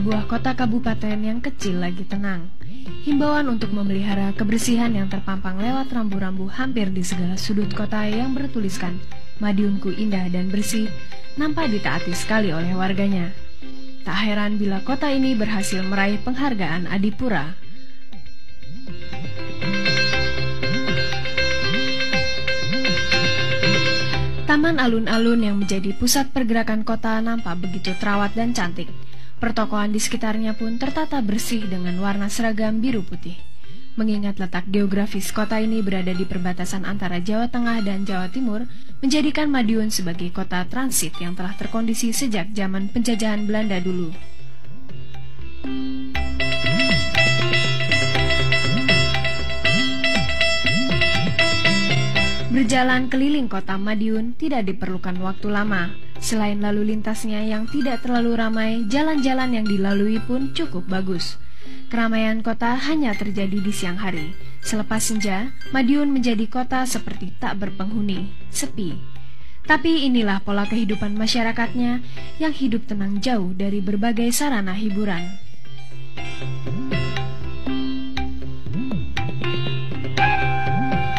sebuah kota kabupaten yang kecil lagi tenang. Himbauan untuk memelihara kebersihan yang terpampang lewat rambu-rambu hampir di segala sudut kota yang bertuliskan Madiunku indah dan bersih nampak ditaati sekali oleh warganya. Tak heran bila kota ini berhasil meraih penghargaan Adipura. Taman alun-alun yang menjadi pusat pergerakan kota nampak begitu terawat dan cantik. Pertokoan di sekitarnya pun tertata bersih dengan warna seragam biru putih. Mengingat letak geografis kota ini berada di perbatasan antara Jawa Tengah dan Jawa Timur, menjadikan Madiun sebagai kota transit yang telah terkondisi sejak zaman penjajahan Belanda dulu. Berjalan keliling kota Madiun tidak diperlukan waktu lama. Selain lalu lintasnya yang tidak terlalu ramai, jalan-jalan yang dilalui pun cukup bagus. Keramaian kota hanya terjadi di siang hari. Selepas senja, Madiun menjadi kota seperti tak berpenghuni, sepi. Tapi inilah pola kehidupan masyarakatnya yang hidup tenang jauh dari berbagai sarana hiburan.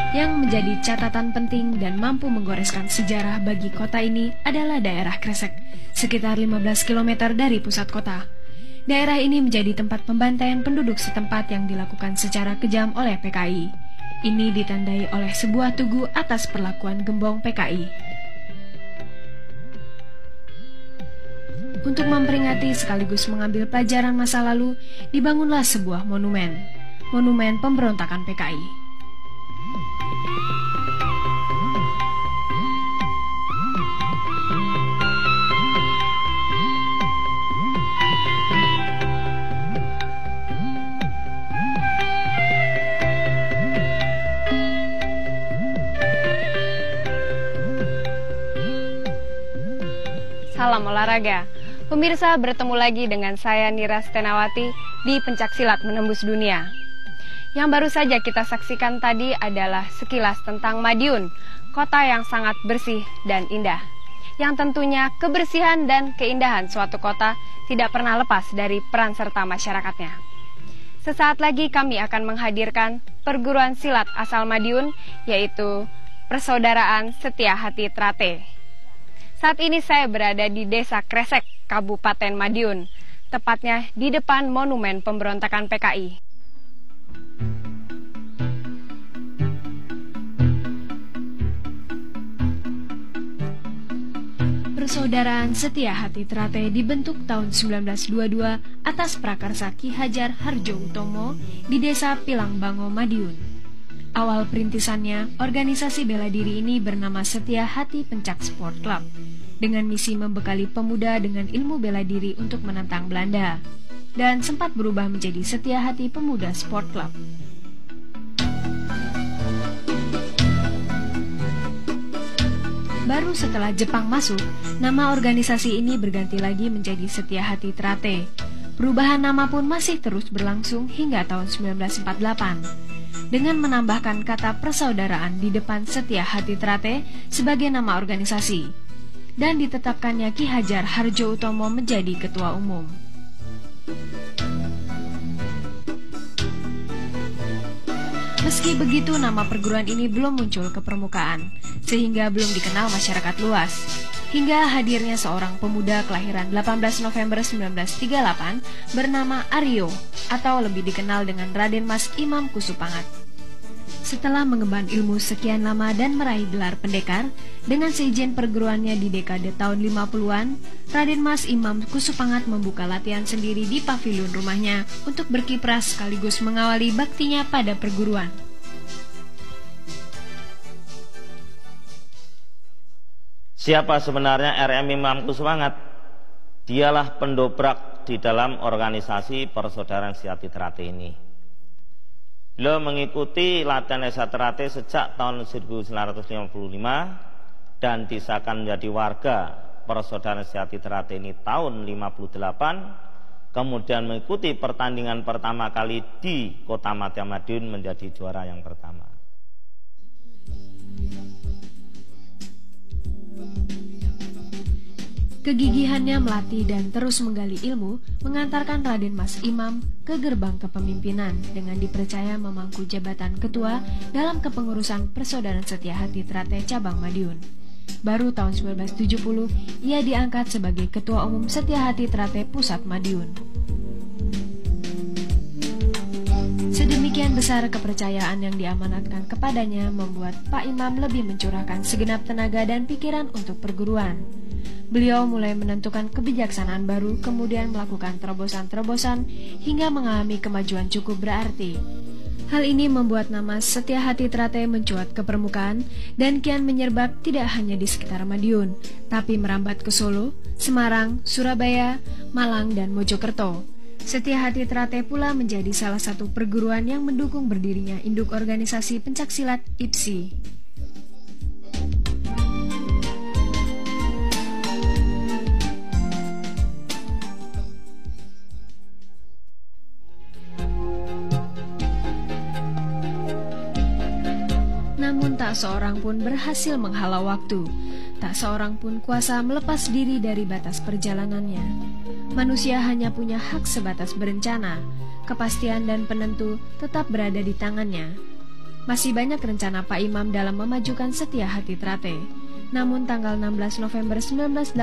Yang menjadi catatan penting dan mampu menggoreskan sejarah bagi kota ini adalah daerah Kresek, sekitar 15 km dari pusat kota. Daerah ini menjadi tempat pembantaian penduduk setempat yang dilakukan secara kejam oleh PKI. Ini ditandai oleh sebuah tugu atas perlakuan gembong PKI. Untuk memperingati sekaligus mengambil pelajaran masa lalu, dibangunlah sebuah monumen pemberontakan PKI. Salam olahraga. Pemirsa, bertemu lagi dengan saya Nira Stenawati di Pencaksilat Menembus Dunia. Yang baru saja kita saksikan tadi adalah sekilas tentang Madiun, kota yang sangat bersih dan indah. Yang tentunya kebersihan dan keindahan suatu kota tidak pernah lepas dari peran serta masyarakatnya. Sesaat lagi kami akan menghadirkan perguruan silat asal Madiun, yaitu Persaudaraan Setia Hati Trate. Saat ini saya berada di Desa Kresek, Kabupaten Madiun, tepatnya di depan Monumen Pemberontakan PKI. Persaudaraan Setia Hati Trate dibentuk tahun 1922 atas prakarsa Ki Hajar Harjo Utomo di Desa Pilangbango, Madiun. Awal perintisannya, organisasi bela diri ini bernama Setia Hati Pencak Sport Club, dengan misi membekali pemuda dengan ilmu bela diri untuk menentang Belanda, dan sempat berubah menjadi Setia Hati Pemuda Sport Club. Baru setelah Jepang masuk, nama organisasi ini berganti lagi menjadi Setia Hati Trate. Perubahan nama pun masih terus berlangsung hingga tahun 1948. Dengan menambahkan kata persaudaraan di depan Setia Hati Trate sebagai nama organisasi, dan ditetapkannya Ki Hajar Harjo Utomo menjadi ketua umum. Meski begitu, nama perguruan ini belum muncul ke permukaan, sehingga belum dikenal masyarakat luas. Hingga hadirnya seorang pemuda kelahiran 18 November 1938 bernama Aryo, atau lebih dikenal dengan Raden Mas Imam Kusupangat. Setelah mengemban ilmu sekian lama dan meraih gelar pendekar, dengan seizin perguruannya di dekade tahun 50-an, Raden Mas Imam Kusupangat membuka latihan sendiri di pavilion rumahnya untuk berkiprah sekaligus mengawali baktinya pada perguruan. Siapa sebenarnya RM Imam Kusupangat? Dialah pendobrak di dalam organisasi Persaudaraan Setia Hati Trate ini. Beliau mengikuti latihan Setia Hati Trate sejak tahun 1955 dan disahkan menjadi warga Persaudaraan Setia Hati Trate ini tahun 58. Kemudian mengikuti pertandingan pertama kali di Kota Madiun menjadi juara yang pertama. Kegigihannya melatih dan terus menggali ilmu mengantarkan Raden Mas Imam ke gerbang kepemimpinan dengan dipercaya memangku jabatan ketua dalam kepengurusan Persaudaraan Setia Hati Trate Cabang Madiun. Baru tahun 1970 ia diangkat sebagai Ketua Umum Setia Hati Trate Pusat Madiun. Sedemikian besar kepercayaan yang diamanatkan kepadanya membuat Pak Imam lebih mencurahkan segenap tenaga dan pikiran untuk perguruan. Beliau mulai menentukan kebijaksanaan baru, kemudian melakukan terobosan-terobosan hingga mengalami kemajuan cukup berarti. Hal ini membuat nama Setia Hati Trate mencuat ke permukaan dan kian menyerbak tidak hanya di sekitar Madiun, tapi merambat ke Solo, Semarang, Surabaya, Malang, dan Mojokerto. Setia Hati Trate pula menjadi salah satu perguruan yang mendukung berdirinya induk organisasi pencaksilat IPSI. Namun tak seorang pun berhasil menghalau waktu, tak seorang pun kuasa melepas diri dari batas perjalanannya. Manusia hanya punya hak sebatas berencana, kepastian dan penentu tetap berada di tangannya. Masih banyak rencana Pak Imam dalam memajukan Setia Hati Trate. Namun tanggal 16 November 1987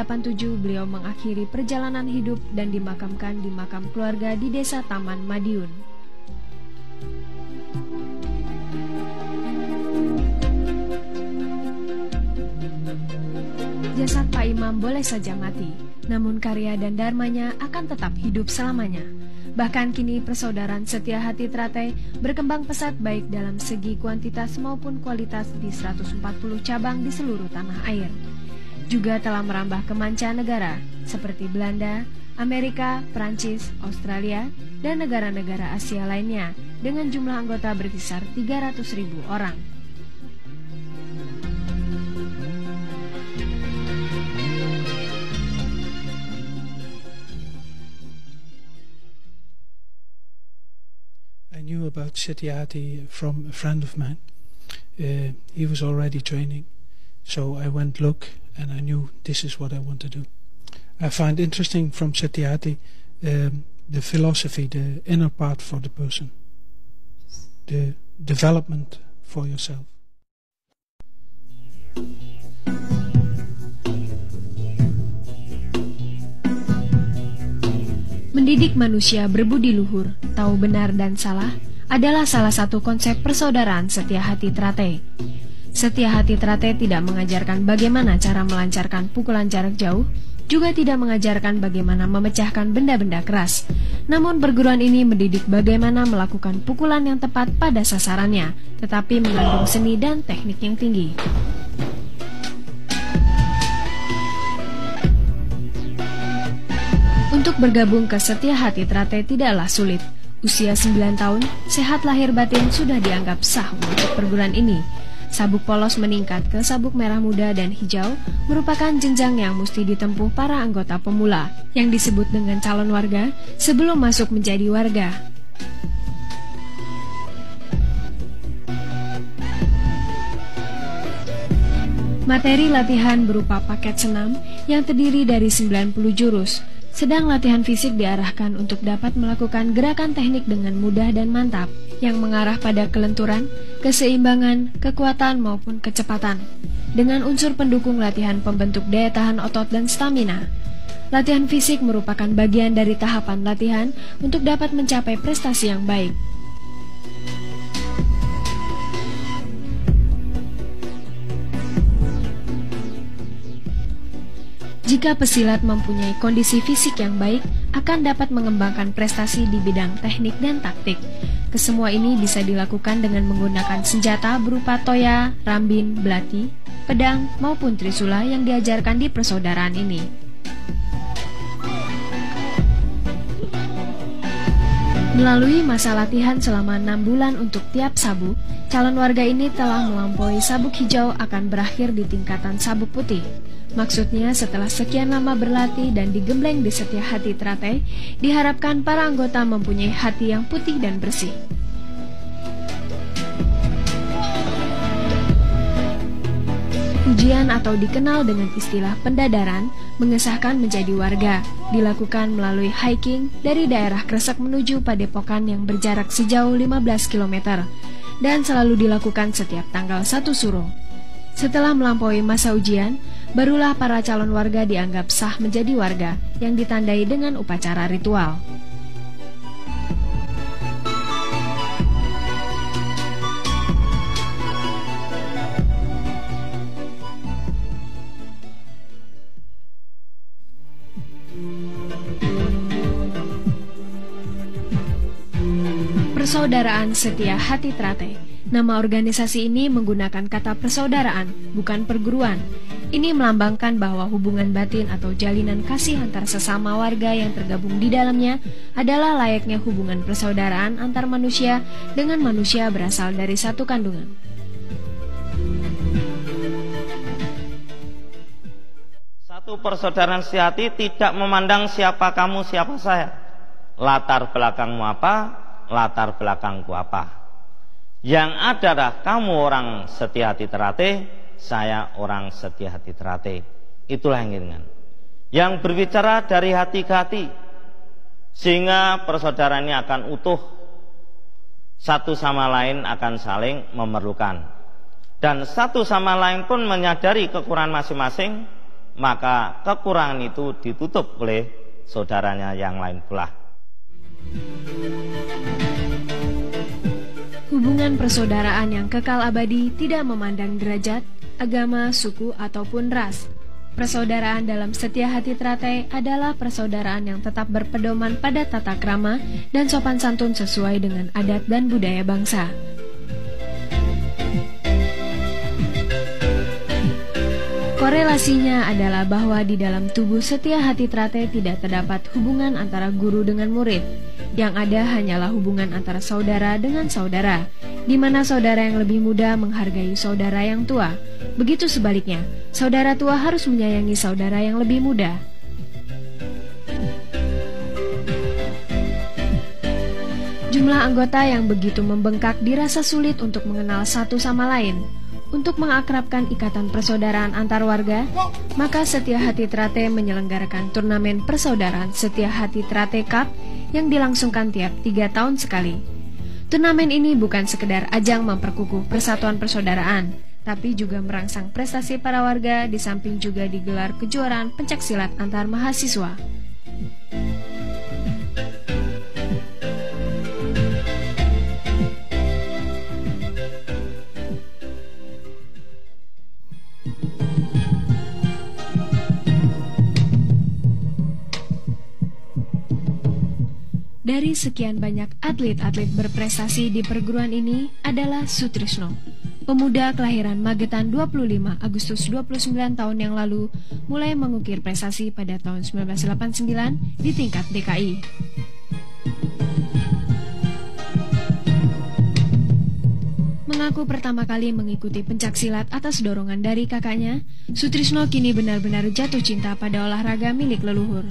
beliau mengakhiri perjalanan hidup dan dimakamkan di makam keluarga di Desa Taman Madiun. Jasad Pak Imam boleh saja mati, namun karya dan dharmanya akan tetap hidup selamanya. Bahkan kini Persaudaraan Setia Hati Trate berkembang pesat baik dalam segi kuantitas maupun kualitas di 140 cabang di seluruh tanah air. Juga telah merambah ke mancanegara seperti Belanda, Amerika, Prancis, Australia, dan negara-negara Asia lainnya dengan jumlah anggota berkisar 300.000 orang. I knew about Setia Hati from a friend of mine. He was already training, so I went look and I knew this is what I want to do. I find interesting from Setia Hati the philosophy, the inner part for the person, the development for yourself. Mendidik manusia berbudi luhur, tahu benar dan salah, adalah salah satu konsep Persaudaraan Setia Hati Trate. Setia Hati Trate tidak mengajarkan bagaimana cara melancarkan pukulan jarak jauh, juga tidak mengajarkan bagaimana memecahkan benda-benda keras. Namun perguruan ini mendidik bagaimana melakukan pukulan yang tepat pada sasarannya, tetapi mengandung seni dan teknik yang tinggi. Untuk bergabung ke Setia Hati Trate tidaklah sulit. Usia 9 tahun, sehat lahir batin sudah dianggap sah untuk perguruan ini. Sabuk polos meningkat ke sabuk merah muda dan hijau merupakan jenjang yang mesti ditempuh para anggota pemula yang disebut dengan calon warga sebelum masuk menjadi warga. Materi latihan berupa paket senam yang terdiri dari 90 jurus. Sedang latihan fisik diarahkan untuk dapat melakukan gerakan teknik dengan mudah dan mantap, yang mengarah pada kelenturan, keseimbangan, kekuatan maupun kecepatan, dengan unsur pendukung latihan pembentuk daya tahan otot dan stamina. Latihan fisik merupakan bagian dari tahapan latihan untuk dapat mencapai prestasi yang baik. Jika pesilat mempunyai kondisi fisik yang baik, akan dapat mengembangkan prestasi di bidang teknik dan taktik. Kesemua ini bisa dilakukan dengan menggunakan senjata berupa toya, rambin, belati, pedang, maupun trisula yang diajarkan di persaudaraan ini. Melalui masa latihan selama 6 bulan untuk tiap sabuk, calon warga ini telah melampaui sabuk hijau akan berakhir di tingkatan sabuk putih. Maksudnya setelah sekian lama berlatih dan digembleng di Setia Hati Trate, diharapkan para anggota mempunyai hati yang putih dan bersih. Ujian atau dikenal dengan istilah pendadaran mengesahkan menjadi warga, dilakukan melalui hiking dari daerah Kresek menuju Padepokan yang berjarak sejauh 15 km dan selalu dilakukan setiap tanggal 1 Suro. Setelah melampaui masa ujian, barulah para calon warga dianggap sah menjadi warga yang ditandai dengan upacara ritual. Persaudaraan Setia Hati Trate. Nama organisasi ini menggunakan kata persaudaraan, bukan perguruan. Ini melambangkan bahwa hubungan batin atau jalinan kasih antar sesama warga yang tergabung di dalamnya adalah layaknya hubungan persaudaraan antar manusia dengan manusia berasal dari satu kandungan. Satu persaudaraan sehati tidak memandang siapa kamu, siapa saya. Latar belakangmu apa, latar belakangku apa. Yang adalah kamu orang setia hati Terate, saya orang setia hati Terate. Itulah yang inginkan. Yang berbicara dari hati ke hati, sehingga persaudaraan ini akan utuh, satu sama lain akan saling memerlukan, dan satu sama lain pun menyadari kekurangan masing-masing, maka kekurangan itu ditutup oleh saudaranya yang lain pula. Hubungan persaudaraan yang kekal abadi tidak memandang derajat, agama, suku, ataupun ras. Persaudaraan dalam Setia Hati Trate adalah persaudaraan yang tetap berpedoman pada tata krama dan sopan santun sesuai dengan adat dan budaya bangsa. Korelasinya adalah bahwa di dalam tubuh Setia Hati Trate tidak terdapat hubungan antara guru dengan murid. Yang ada hanyalah hubungan antara saudara dengan saudara, di mana saudara yang lebih muda menghargai saudara yang tua. Begitu sebaliknya, saudara tua harus menyayangi saudara yang lebih muda. Jumlah anggota yang begitu membengkak dirasa sulit untuk mengenal satu sama lain. Untuk mengakrabkan ikatan persaudaraan antar warga, maka Setia Hati Trate menyelenggarakan turnamen persaudaraan Setia Hati Trate Cup yang dilangsungkan tiap 3 tahun sekali. Turnamen ini bukan sekedar ajang memperkukuh persatuan persaudaraan, tapi juga merangsang prestasi para warga, di samping juga digelar kejuaraan pencaksilat antar mahasiswa. Dari sekian banyak atlet-atlet berprestasi di perguruan ini adalah Sutrisno, pemuda kelahiran Magetan 25 Agustus 29 tahun yang lalu, mulai mengukir prestasi pada tahun 1989 di tingkat DKI. Mengaku pertama kali mengikuti pencaksilat atas dorongan dari kakaknya, Sutrisno kini benar-benar jatuh cinta pada olahraga milik leluhur.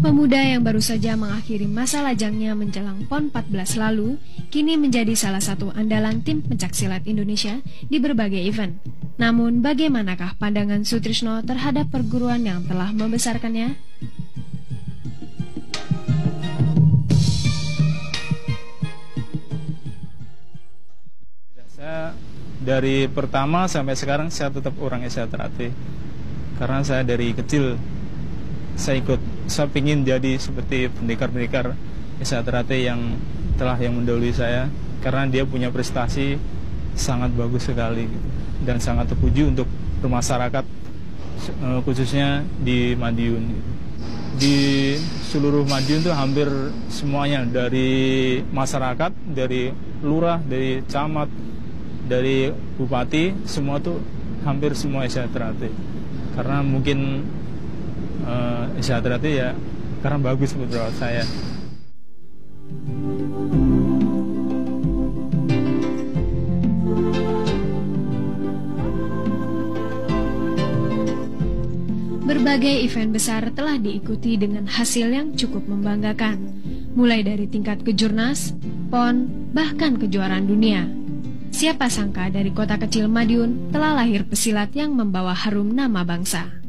Pemuda yang baru saja mengakhiri masa lajangnya menjelang PON 14 lalu, kini menjadi salah satu andalan tim pencaksilat Indonesia di berbagai event. Namun, bagaimanakah pandangan Sutrisno terhadap perguruan yang telah membesarkannya? Saya dari pertama sampai sekarang saya tetap orang Setia Trate. Karena saya dari kecil saya ingin jadi seperti pendekar-pendekar Setia Trate yang mendahului saya, karena dia punya prestasi sangat bagus sekali dan sangat terpuji untuk bermasyarakat, khususnya di Madiun. Di seluruh Madiun itu hampir semuanya, dari masyarakat, dari lurah, dari camat, dari bupati, semua tuh hampir semua Setia Trate. Karena mungkin Setia Trate ya karena bagus menurut saya. Berbagai event besar telah diikuti dengan hasil yang cukup membanggakan, mulai dari tingkat kejurnas, PON, bahkan kejuaraan dunia. Siapa sangka dari kota kecil Madiun telah lahir pesilat yang membawa harum nama bangsa.